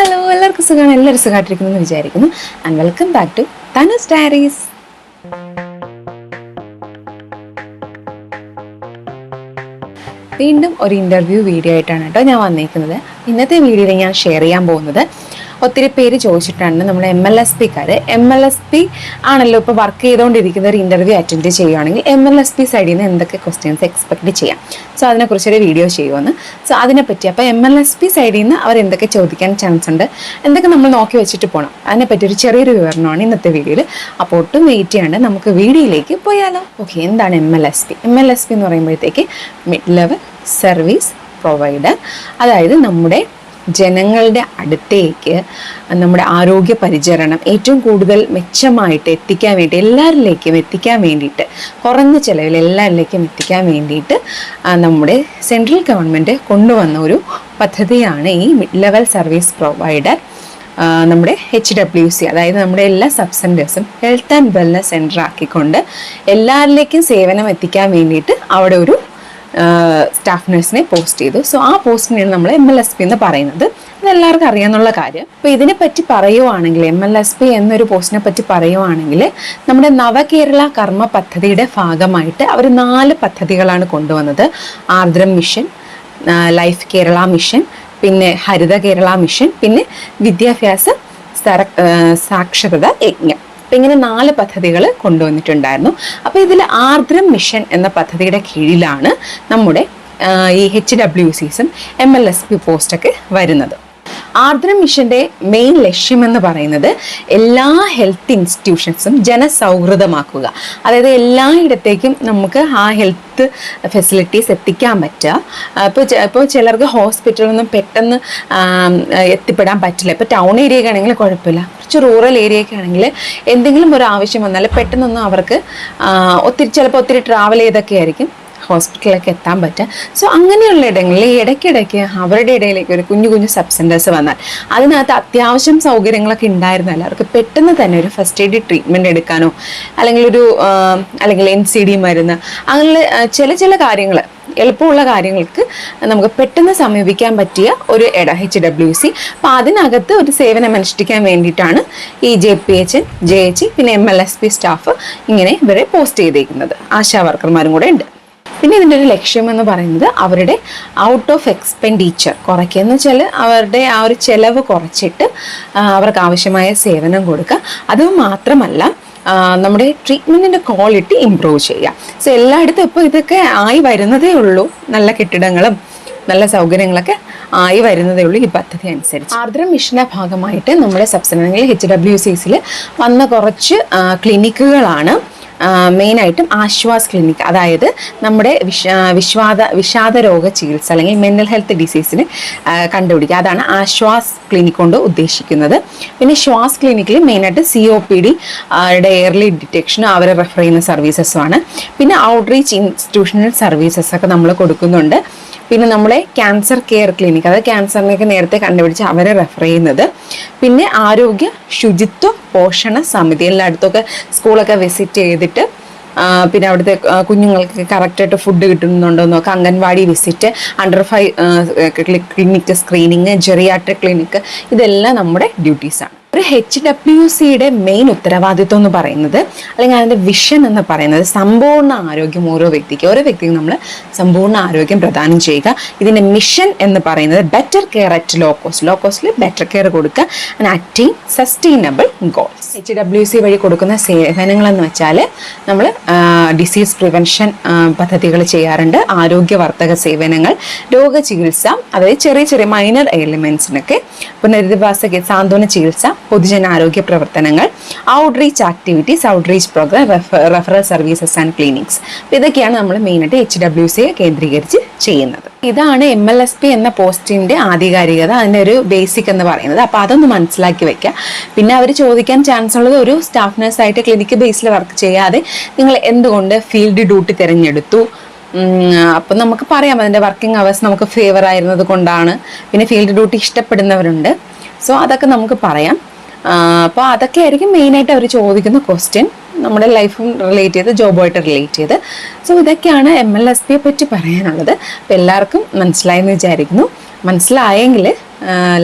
Hello, എല്ലാവർക്കും സുഖമാണ്. എല്ലാവരും സുഖമായിട്ടിരിക്കുന്നു എന്ന് വിചാരിക്കുന്നു. And welcome back to Tanu's diaries. വീണ്ടും ഒരു ഇൻ്റർവ്യൂ വീഡിയോ ആയിട്ടാണ് കേട്ടോ ഞാൻ വന്നിരിക്കുന്നത്. ഇന്നത്തെ വീഡിയോയിൽ ഞാൻ ഷെയർ ചെയ്യാൻ പോകുന്നത്, ഒത്തിരി പേര് ചോദിച്ചിട്ടാണ് നമ്മുടെ MLSP ആണല്ലോ ഇപ്പോൾ വർക്ക് ചെയ്തുകൊണ്ടിരിക്കുന്ന ഒരു ഇൻ്റർവ്യൂ അറ്റൻഡ് ചെയ്യുകയാണെങ്കിൽ MLSP സൈഡിൽ നിന്ന് എന്തൊക്കെ ക്വസ്റ്റ്യൻസ് എക്സ്പെക്ട് ചെയ്യാം. സോ അതിനെക്കുറിച്ചൊരു വീഡിയോ ചെയ്യുമെന്ന്. സോ അതിനെപ്പറ്റി അപ്പോൾ MLSP സൈഡിൽ നിന്ന് അവർ എന്തൊക്കെ ചോദിക്കാൻ ചാൻസ് ഉണ്ട്, എന്തൊക്കെ നമ്മൾ നോക്കി വെച്ചിട്ട് പോകണം, അതിനെപ്പറ്റി ഒരു ചെറിയൊരു വിവരണമാണ് ഇന്നത്തെ വീഡിയോയിൽ. അപ്പോൾ ഒട്ടും വെയിറ്റ് ചെയ്യാണ്ട് നമുക്ക് വീഡിയോയിലേക്ക് പോയാലോ. ഓക്കെ, എന്താണ് MLSP എന്ന് പറയുമ്പോഴത്തേക്ക് മിഡ് ലെവൽ സർവീസ് പ്രൊവൈഡർ. അതായത് നമ്മുടെ ജനങ്ങളുടെ അടുത്തേക്ക് നമ്മുടെ ആരോഗ്യ പരിചരണം ഏറ്റവും കൂടുതൽ മെച്ചമായിട്ട് എത്തിക്കാൻ വേണ്ടി, എല്ലാവരിലേക്കും എത്തിക്കാൻ വേണ്ടിയിട്ട്, കുറഞ്ഞ ചിലവിൽ എല്ലാവരിലേക്കും എത്തിക്കാൻ വേണ്ടിയിട്ട് നമ്മുടെ സെൻട്രൽ ഗവൺമെൻറ് കൊണ്ടുവന്ന ഒരു പദ്ധതിയാണ് ഈ മിഡ് ലെവൽ സർവീസ് പ്രൊവൈഡർ. നമ്മുടെ HWC, അതായത് നമ്മുടെ എല്ലാ സബ് സെൻറ്റേഴ്സും ഹെൽത്ത് ആൻഡ് വെൽനസ് സെൻറ്റർ ആക്കിക്കൊണ്ട് എല്ലാവരിലേക്കും സേവനം എത്തിക്കാൻ വേണ്ടിയിട്ട് അവിടെ ഒരു സ്റ്റാഫ് നഴ്സിനെ പോസ്റ്റ് ചെയ്തു. സോ ആ പോസ്റ്റിനെയാണ് നമ്മൾ MLSP എന്ന് പറയുന്നത്. അതെല്ലാവർക്കും അറിയാവുന്ന കാര്യം. അപ്പോൾ ഇതിനെപ്പറ്റി പറയുവാണെങ്കിൽ, MLSP എന്നൊരു പോസ്റ്റിനെ പറ്റി പറയുവാണെങ്കിൽ, നമ്മുടെ നവകേരള കർമ്മ പദ്ധതിയുടെ ഭാഗമായിട്ട് അവർ 4 പദ്ധതികളാണ് കൊണ്ടുവന്നത്. Aardram mission, life Kerala mission, പിന്നെ ഹരിത കേരള മിഷൻ, പിന്നെ വിദ്യാഭ്യാസ സാക്ഷരത യജ്ഞം. അപ്പം ഇങ്ങനെ 4 പദ്ധതികൾ കൊണ്ടുവന്നിട്ടുണ്ടായിരുന്നു. അപ്പോൾ ഇതിൽ ആർദ്രം മിഷൻ എന്ന പദ്ധതിയുടെ കീഴിലാണ് നമ്മുടെ ഈ HWCസും MLSP പോസ്റ്റൊക്കെ വരുന്നത്. ആർദ്രം മിഷൻ്റെ മെയിൻ ലക്ഷ്യമെന്ന് പറയുന്നത് എല്ലാ ഹെൽത്ത് ഇൻസ്റ്റിറ്റ്യൂഷൻസും ജനസൗഹൃദമാക്കുക. അതായത് എല്ലായിടത്തേക്കും നമുക്ക് ആ ഹെൽത്ത് ഫെസിലിറ്റീസ് എത്തിക്കാൻ പറ്റുക. ഇപ്പോൾ ചിലർക്ക് ഹോസ്പിറ്റലൊന്നും പെട്ടെന്ന് എത്തിപ്പെടാൻ പറ്റില്ല. ഇപ്പോൾ ടൗൺ ഏരിയയൊക്കെ ആണെങ്കിൽ കുഴപ്പമില്ല. കുറച്ച് റൂറൽ ഏരിയയൊക്കെ ആണെങ്കിൽ എന്തെങ്കിലും ഒരു ആവശ്യം വന്നാൽ പെട്ടെന്നൊന്നും അവർക്ക് ചിലപ്പോൾ ഒത്തിരി ട്രാവൽ ചെയ്തൊക്കെ ആയിരിക്കും ഹോസ്പിറ്റലിലേക്ക് എത്താൻ പറ്റുക. സോ അങ്ങനെയുള്ള ഇടങ്ങളിൽ ഇടയ്ക്കിടയ്ക്ക് അവരുടെ ഇടയിലേക്ക് ഒരു കുഞ്ഞു സബ് സെൻറ്റേഴ്സ് വന്നാൽ അതിനകത്ത് അത്യാവശ്യം സൗകര്യങ്ങളൊക്കെ ഉണ്ടായിരുന്നല്ല അവർക്ക് പെട്ടെന്ന് തന്നെ ഒരു ഫസ്റ്റ് എയ്ഡ് ട്രീറ്റ്മെൻറ്റ് എടുക്കാനോ അല്ലെങ്കിൽ NCD മരുന്ന്, അങ്ങനെ ചില കാര്യങ്ങൾ, എളുപ്പമുള്ള കാര്യങ്ങൾക്ക് നമുക്ക് പെട്ടെന്ന് സമീപിക്കാൻ പറ്റിയ ഒരു HWC. അപ്പോൾ അതിനകത്ത് ഒരു സേവനം അനുഷ്ഠിക്കാൻ വേണ്ടിയിട്ടാണ് ഈ JPHN, JH, പിന്നെ MLSP സ്റ്റാഫ് ഇങ്ങനെ ഇവരെ പോസ്റ്റ് ചെയ്തേക്കുന്നത്. ആശാ വർക്കർമാരും കൂടെ ഉണ്ട്. പിന്നെ ഇതിൻ്റെ ഒരു ലക്ഷ്യം എന്ന് പറയുന്നത് അവരുടെ ഔട്ട് ഓഫ് എക്സ്പെൻഡിച്ചർ കുറയ്ക്കുക എന്ന് വെച്ചാൽ അവരുടെ ആ ഒരു ചിലവ് കുറച്ചിട്ട് അവർക്ക് ആവശ്യമായ സേവനം കൊടുക്കുക. അതുമാത്രമല്ല നമ്മുടെ ട്രീറ്റ്മെൻറ്റിൻ്റെ ക്വാളിറ്റി ഇമ്പ്രൂവ് ചെയ്യുക. സോ എല്ലായിടത്തും ഇപ്പോൾ ഇതൊക്കെ ആയി വരുന്നതേ ഉള്ളൂ. നല്ല കെട്ടിടങ്ങളും നല്ല സൗകര്യങ്ങളൊക്കെ ആയി വരുന്നതേ ഉള്ളൂ ഈ പദ്ധതി അനുസരിച്ച്. ആർദ്രം മിഷൻ്റെ ഭാഗമായിട്ട് നമ്മുടെ സബ്സിഡറികളിൽ HWCസിൽ വന്ന കുറച്ച് ക്ലിനിക്കുകളാണ്. മെയിനായിട്ടും ആശ്വാസ് ക്ലിനിക്ക്, അതായത് നമ്മുടെ വിഷാദ രോഗ ചികിത്സ അല്ലെങ്കിൽ മെൻ്റൽ ഹെൽത്ത് ഡിസീസിന് കണ്ടുപിടിക്കുക. അതാണ് ആശ്വാസ് ക്ലിനിക് കൊണ്ട് ഉദ്ദേശിക്കുന്നത്. പിന്നെ ശ്വാസ് ക്ലിനിക്കിൽ മെയിനായിട്ട് COPD എയർലി ഡിറ്റക്ഷനും അവരെ റെഫർ ചെയ്യുന്ന സർവീസസുമാണ്. പിന്നെ ഔട്ട്റീച്ച് ഇൻസ്റ്റിറ്റ്യൂഷണൽ സർവീസസ് ഒക്കെ നമ്മൾ കൊടുക്കുന്നുണ്ട്. പിന്നെ നമ്മളെ ക്യാൻസർ കെയർ ക്ലിനിക്ക്, അതായത് ക്യാൻസറിനെയൊക്കെ നേരത്തെ കണ്ടുപിടിച്ച് അവരെ റെഫർ ചെയ്യുന്നത്. പിന്നെ ആരോഗ്യ ശുചിത്വ പോഷണ സമിതി, എല്ലായിടത്തൊക്കെ സ്കൂളൊക്കെ വിസിറ്റ് ചെയ്തിട്ട് പിന്നെ അവിടുത്തെ കുഞ്ഞുങ്ങൾക്ക് കറക്റ്റായിട്ട് ഫുഡ് കിട്ടുന്നുണ്ടോ എന്നൊക്കെ anganwadi visit, under 5 clinic screening, geriatric clinic, ഇതെല്ലാം നമ്മുടെ ഡ്യൂട്ടീസാണ്. ഒരു HWCയുടെ മെയിൻ ഉത്തരവാദിത്വം എന്ന് പറയുന്നത്, അല്ലെങ്കിൽ അതിൻ്റെ വിഷൻ എന്ന് പറയുന്നത്, സമ്പൂർണ്ണ ആരോഗ്യം ഓരോ വ്യക്തിക്കും നമ്മൾ സമ്പൂർണ്ണ ആരോഗ്യം പ്രദാനം ചെയ്യുക. ഇതിൻ്റെ മിഷൻ എന്ന് പറയുന്നത് ബെറ്റർ കെയർ അറ്റ് ലോ കോസ്റ്റിൽ ബെറ്റർ കെയർ കൊടുക്കുക and attain sustainable goals. HWC വഴി കൊടുക്കുന്ന സേവനങ്ങളെന്ന് വെച്ചാൽ നമ്മൾ ഡിസീസ് പ്രിവെൻഷൻ പദ്ധതികൾ ചെയ്യാറുണ്ട്, ആരോഗ്യവർദ്ധക സേവനങ്ങൾ, രോഗചികിത്സ, അതായത് ചെറിയ മൈനർ എലിമെൻസിനൊക്കെ, പുനരധിവാസ സാന്ത്വന ചികിത്സ, പൊതുജനാരോഗ്യ പ്രവർത്തനങ്ങൾ, outreach activities, outreach programme, referral services and clinics. ഇതൊക്കെയാണ് നമ്മൾ മെയിനായിട്ട് HWCയെ കേന്ദ്രീകരിച്ച് ചെയ്യുന്നത്. ഇതാണ് MLSP എന്ന പോസ്റ്റിൻ്റെ ആധികാരികത, അതിൻ്റെ ഒരു ബേസിക് എന്ന് പറയുന്നത്. അപ്പോൾ അതൊന്ന് മനസ്സിലാക്കി വെക്കുക. പിന്നെ അവർ ചോദിക്കാൻ ചാൻസ് ഉള്ളത്, ഒരു സ്റ്റാഫ് നഴ്സായിട്ട് ക്ലിനിക്ക് ബേസിൽ വർക്ക് ചെയ്യാതെ നിങ്ങൾ എന്തുകൊണ്ട് ഫീൽഡ് ഡ്യൂട്ടി തിരഞ്ഞെടുത്തു? അപ്പം നമുക്ക് പറയാം അതിൻ്റെ വർക്കിംഗ് അവേഴ്സ് നമുക്ക് ഫേവർ ആയിരുന്നത് കൊണ്ടാണ്. പിന്നെ ഫീൽഡ് ഡ്യൂട്ടി ഇഷ്ടപ്പെടുന്നവരുണ്ട്. സോ അതൊക്കെ നമുക്ക് പറയാം. അപ്പോൾ അതൊക്കെ ആയിരിക്കും മെയിനായിട്ട് അവർ ചോദിക്കുന്ന ക്വസ്റ്റ്യൻ, നമ്മുടെ ലൈഫും റിലേറ്റ് ചെയ്ത്, ജോബുമായിട്ട് റിലേറ്റ് ചെയ്ത്. സോ ഇതൊക്കെയാണ് MLSPയെ പറ്റി പറയാനുള്ളത്. അപ്പോൾ എല്ലാവർക്കും മനസ്സിലായെന്ന് വിചാരിക്കുന്നു. മനസ്സിലായെങ്കിൽ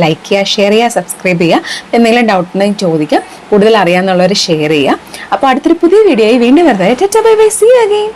ലൈക്ക് ചെയ്യുക, ഷെയർ ചെയ്യുക, സബ്സ്ക്രൈബ് ചെയ്യുക. എന്തെങ്കിലും ഡൗട്ട് ഉണ്ടെങ്കിൽ ചോദിക്കുക, കൂടുതൽ അറിയാമെന്നുള്ളവർ ഷെയർ ചെയ്യുക. അപ്പോൾ അടുത്തൊരു പുതിയ വീഡിയോയിൽ വീണ്ടും വരുന്നത്. Bye bye, see you again.